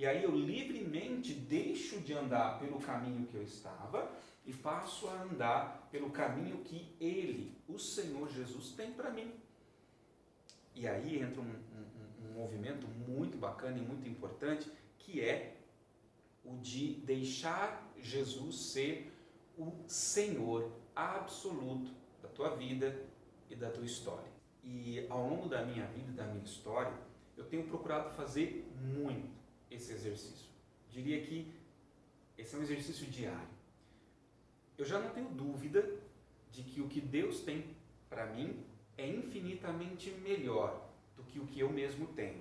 E aí eu livremente deixo de andar pelo caminho que eu estava e passo a andar pelo caminho que Ele, o Senhor Jesus, tem para mim. E aí entra um movimento muito bacana e muito importante, que é o de deixar Jesus ser o Senhor absoluto da tua vida e da tua história. E ao longo da minha vida e da minha história, eu tenho procurado fazer muito esse exercício. Diria que esse é um exercício diário. Eu já não tenho dúvida de que o que Deus tem para mim é infinitamente melhor do que o que eu mesmo tenho.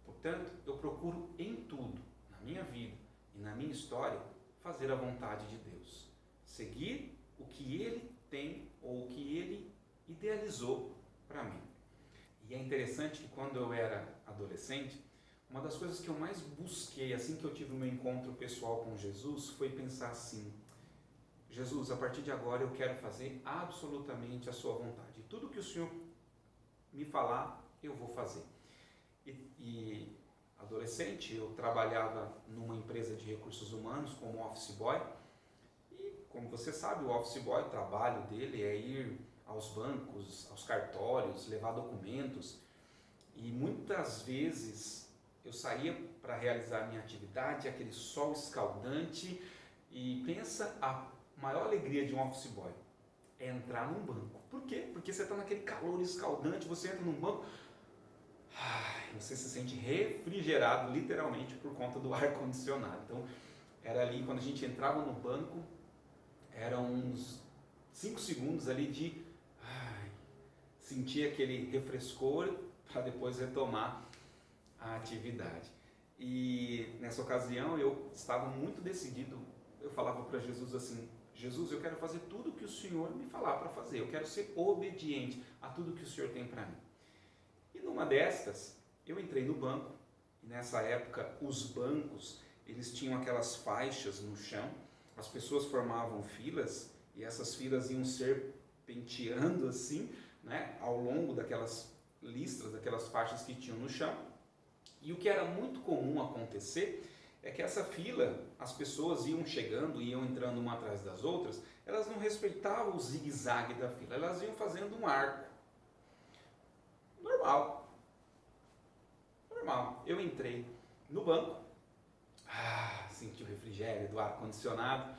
Portanto, eu procuro em tudo, na minha vida e na minha história, fazer a vontade de Deus. Seguir o que Ele tem ou o que Ele idealizou para mim. E é interessante que quando eu era adolescente, uma das coisas que eu mais busquei, assim que eu tive o meu encontro pessoal com Jesus, foi pensar assim: Jesus, a partir de agora eu quero fazer absolutamente a sua vontade. Tudo que o Senhor me falar, eu vou fazer. E adolescente, eu trabalhava numa empresa de recursos humanos como office boy. E como você sabe, o office boy, o trabalho dele é ir aos bancos, aos cartórios, levar documentos. E muitas vezes eu saía para realizar a minha atividade, aquele sol escaldante, e pensa a maior alegria de um office boy é entrar num banco. Por quê? Porque você está naquele calor escaldante, você entra num banco, você se sente refrigerado literalmente por conta do ar-condicionado. Então era ali, quando a gente entrava no banco, eram uns 5 segundos ali de sentir aquele refrescor para depois retomar a atividade. E nessa ocasião eu estava muito decidido, eu falava para Jesus assim: Jesus, eu quero fazer tudo o que o Senhor me falar para fazer, eu quero ser obediente a tudo que o Senhor tem para mim. E numa destas, eu entrei no banco, e nessa época os bancos, eles tinham aquelas faixas no chão, as pessoas formavam filas, e essas filas iam serpenteando assim, né, ao longo daquelas listras, daquelas faixas que tinham no chão. E o que era muito comum acontecer é que essa fila, as pessoas iam chegando, iam entrando uma atrás das outras, elas não respeitavam o zigue-zague da fila, elas iam fazendo um arco. Normal. Eu entrei no banco, senti o refrigério do ar-condicionado,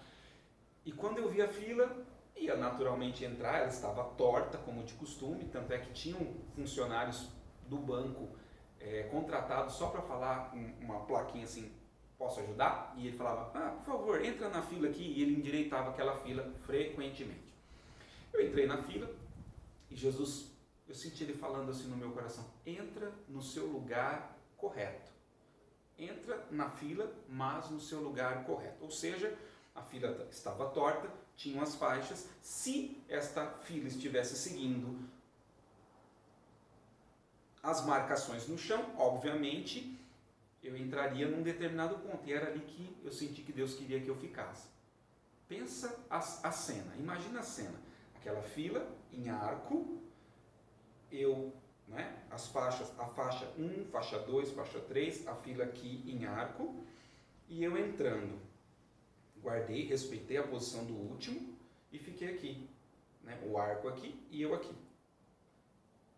e quando eu vi a fila, ia naturalmente entrar, ela estava torta, como de costume, tanto é que tinham funcionários do banco contratados só para falar uma plaquinha assim: posso ajudar? E ele falava: por favor, entra na fila aqui, e ele endireitava aquela fila frequentemente. Eu entrei na fila e Jesus, eu senti ele falando assim no meu coração: entra no seu lugar correto. Entra na fila, mas no seu lugar correto. Ou seja, a fila estava torta, tinham as faixas. Se esta fila estivesse seguindo as marcações no chão, obviamente, eu entraria num determinado ponto. E era ali que eu senti que Deus queria que eu ficasse. Pensa a cena, imagina a cena. Aquela fila em arco, as faixas, a faixa 1, faixa 2, faixa 3, a fila aqui em arco, e eu entrando. Guardei, respeitei a posição do último e fiquei aqui, né? O arco aqui e eu aqui.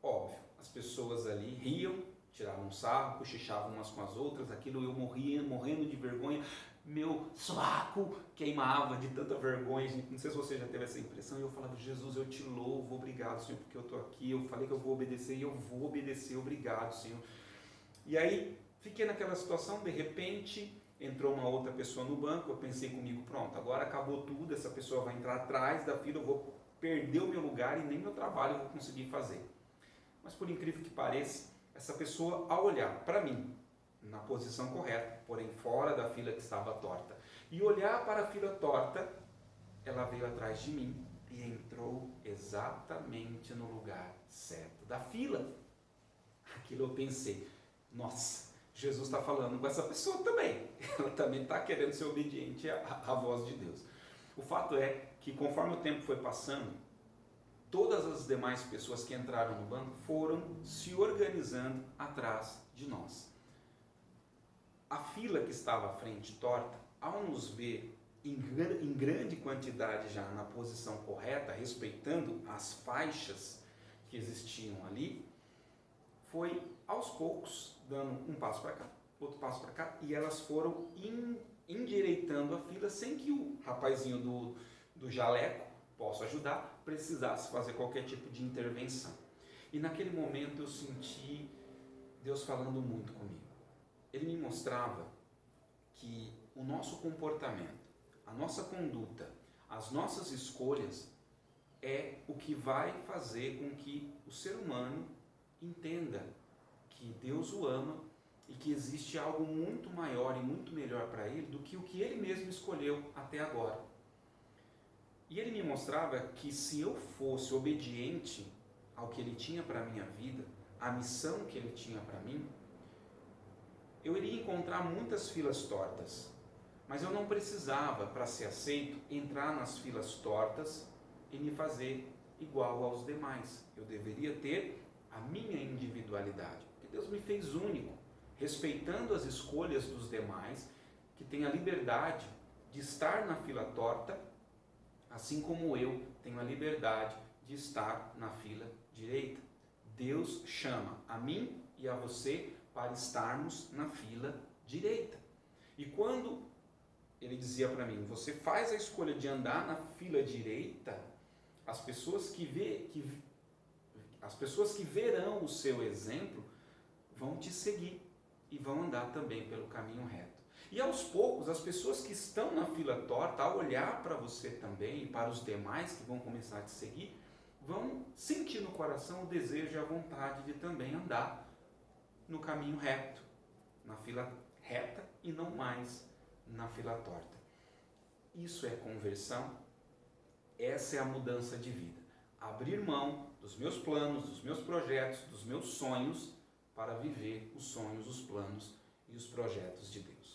Óbvio, as pessoas ali riam, tiravam sarro, cochichavam umas com as outras, aquilo eu morria, morrendo de vergonha, meu sovaco queimava de tanta vergonha. Não sei se você já teve essa impressão, e eu falava: Jesus, eu te louvo, obrigado, Senhor, porque eu estou aqui, eu falei que eu vou obedecer e eu vou obedecer, obrigado, Senhor. E aí, fiquei naquela situação, de repente, entrou uma outra pessoa no banco, eu pensei comigo: pronto, agora acabou tudo, essa pessoa vai entrar atrás da fila, eu vou perder o meu lugar e nem meu trabalho eu vou conseguir fazer. Mas por incrível que pareça, essa pessoa, ao olhar para mim, na posição correta, porém fora da fila que estava torta, e olhar para a fila torta, ela veio atrás de mim e entrou exatamente no lugar certo da fila. Aquilo eu pensei: nossa, Jesus está falando com essa pessoa também, ela também está querendo ser obediente à voz de Deus. O fato é que, conforme o tempo foi passando, todas as demais pessoas que entraram no banco foram se organizando atrás de nós. a fila que estava à frente torta, ao nos ver em grande quantidade já na posição correta, respeitando as faixas que existiam ali, foi aos poucos dando um passo para cá, outro passo para cá, e elas foram endireitando a fila sem que o rapazinho do jaleco, posso ajudar, precisasse fazer qualquer tipo de intervenção. E naquele momento eu senti Deus falando muito comigo. Ele me mostrava que o nosso comportamento, a nossa conduta, as nossas escolhas é o que vai fazer com que o ser humano entenda que Deus o ama e que existe algo muito maior e muito melhor para ele do que o que ele mesmo escolheu até agora. E ele me mostrava que se eu fosse obediente ao que ele tinha para a minha vida, à missão que ele tinha para mim, eu iria encontrar muitas filas tortas, mas eu não precisava, para ser aceito, entrar nas filas tortas e me fazer igual aos demais. Eu deveria ter a minha individualidade, porque Deus me fez único, respeitando as escolhas dos demais, que têm a liberdade de estar na fila torta, assim como eu tenho a liberdade de estar na fila direita. Deus chama a mim e a você para estarmos na fila direita. E quando ele dizia para mim, você faz a escolha de andar na fila direita, as pessoas que verão o seu exemplo vão te seguir e vão andar também pelo caminho reto. E aos poucos, as pessoas que estão na fila torta, ao olhar para você também e para os demais que vão começar a te seguir, vão sentir no coração o desejo e a vontade de também andar no caminho reto, na fila reta e não mais na fila torta. Isso é conversão, essa é a mudança de vida. Abrir mão dos meus planos, dos meus projetos, dos meus sonhos, para viver os sonhos, os planos e os projetos de Deus.